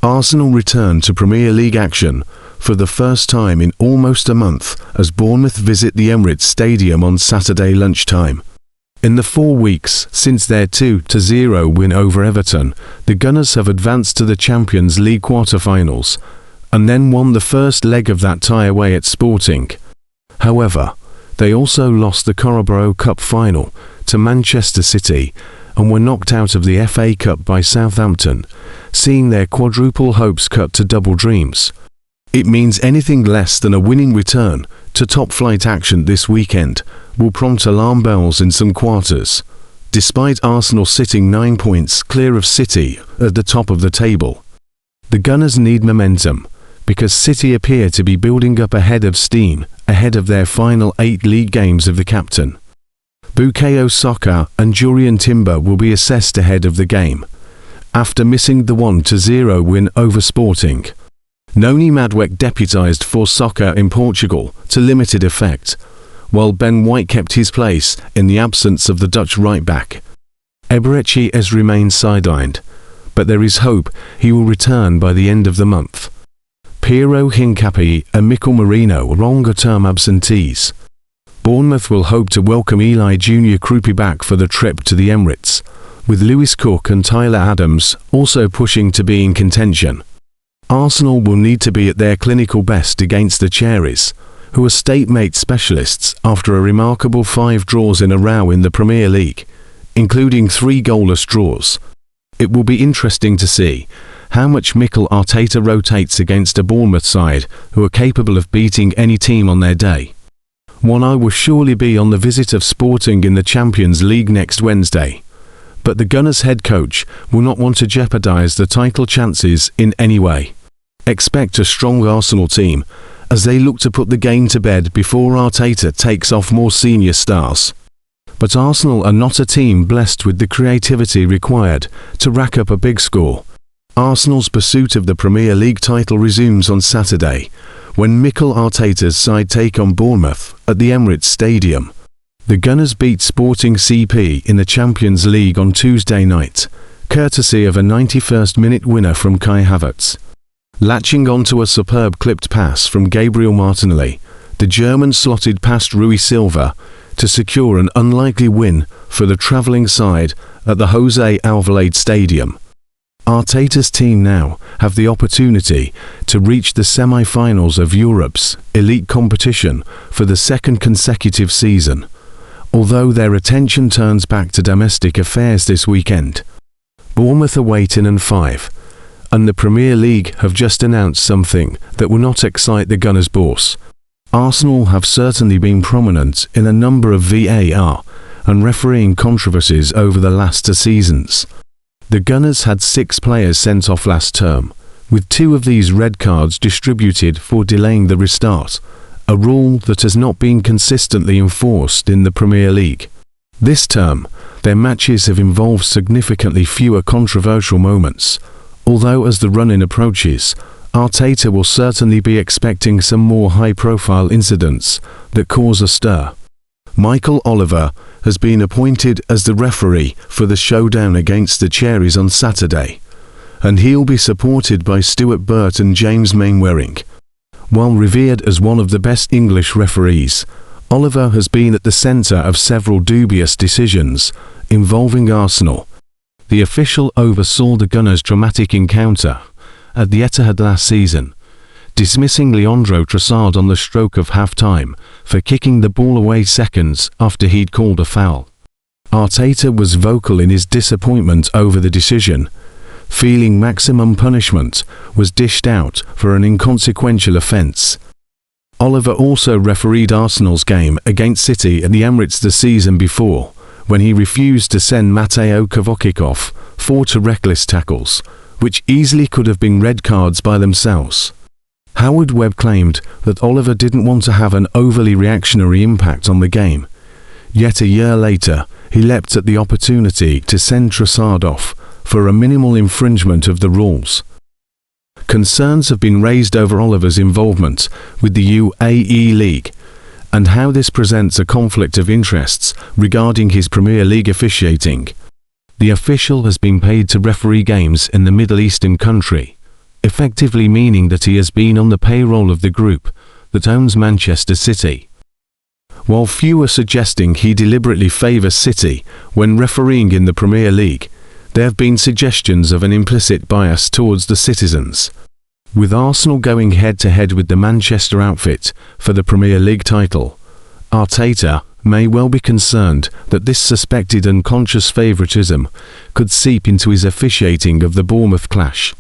Arsenal return to Premier League action for the first time in almost a month as Bournemouth visit the Emirates Stadium on Saturday lunchtime. In the 4 weeks since their 2-0 win over Everton, the Gunners have advanced to the Champions League quarter-finals and then won the first leg of that tie away at Sporting. However, they also lost the Carabao Cup final to Manchester City and were knocked out of the FA Cup by Southampton, seeing their quadruple hopes cut to double dreams. It means anything less than a winning return to top-flight action this weekend will prompt alarm bells in some quarters, despite Arsenal sitting 9 points clear of City at the top of the table. The Gunners need momentum, because City appear to be building up a head of steam ahead of their final 8 league games of the captain. Bukayo Saka and Jurriën Timber will be assessed ahead of the game, after missing the 1-0 win over Sporting. Noni Madueke deputised for Saka in Portugal to limited effect, while Ben White kept his place in the absence of the Dutch right-back. Eberechi has remained sidelined, but there is hope he will return by the end of the month. Piero Hincapié and Mikel Merino are longer-term absentees. Bournemouth will hope to welcome Eli Junior Kroupi back for the trip to the Emirates, with Lewis Cook and Tyler Adams also pushing to be in contention. Arsenal will need to be at their clinical best against the Cherries, who are stalemate specialists after a remarkable 5 draws in a row in the Premier League, including 3 goalless draws. It will be interesting to see how much Mikel Arteta rotates against a Bournemouth side who are capable of beating any team on their day. One eye will surely be on the visit of Sporting in the Champions League next Wednesday, but the Gunners head coach will not want to jeopardise the title chances in any way. Expect a strong Arsenal team as they look to put the game to bed before Arteta takes off more senior stars. But Arsenal are not a team blessed with the creativity required to rack up a big score. Arsenal's pursuit of the Premier League title resumes on Saturday, when Mikel Arteta's side take on Bournemouth at the Emirates Stadium. The Gunners beat Sporting CP in the Champions League on Tuesday night, courtesy of a 91st-minute winner from Kai Havertz. Latching onto a superb clipped pass from Gabriel Martinelli, the German slotted past Rui Silva to secure an unlikely win for the travelling side at the José Alvalade Stadium. Arteta's team now have the opportunity to reach the semi-finals of Europe's elite competition for the 2nd consecutive season, although their attention turns back to domestic affairs this weekend. Bournemouth are waiting in 5, and the Premier League have just announced something that will not excite the Gunners' boss. Arsenal have certainly been prominent in a number of VAR and refereeing controversies over the last 2 seasons. The Gunners had 6 players sent off last term, with 2 of these red cards distributed for delaying the restart, a rule that has not been consistently enforced in the Premier League. This term, their matches have involved significantly fewer controversial moments, although as the run-in approaches, Arteta will certainly be expecting some more high-profile incidents that cause a stir. Michael Oliver has been appointed as the referee for the showdown against the Cherries on Saturday, and he'll be supported by Stuart Burt and James Mainwaring. While revered as one of the best English referees, Oliver has been at the centre of several dubious decisions involving Arsenal. The official oversaw the Gunners' dramatic encounter at the Etihad last season, dismissing Leandro Trossard on the stroke of half-time for kicking the ball away seconds after he'd called a foul. Arteta was vocal in his disappointment over the decision, feeling maximum punishment was dished out for an inconsequential offence. Oliver also refereed Arsenal's game against City at the Emirates the season before, when he refused to send Mateo Kovacic off for 2 reckless tackles, which easily could have been red cards by themselves. Howard Webb claimed that Oliver didn't want to have an overly reactionary impact on the game. Yet a year later, he leapt at the opportunity to send Trossard off for a minimal infringement of the rules. Concerns have been raised over Oliver's involvement with the UAE League and how this presents a conflict of interests regarding his Premier League officiating. The official has been paid to referee games in the Middle Eastern country, effectively meaning that he has been on the payroll of the group that owns Manchester City. While few are suggesting he deliberately favours City when refereeing in the Premier League, there have been suggestions of an implicit bias towards the citizens. With Arsenal going head-to-head with the Manchester outfit for the Premier League title, Arteta may well be concerned that this suspected unconscious favouritism could seep into his officiating of the Bournemouth clash.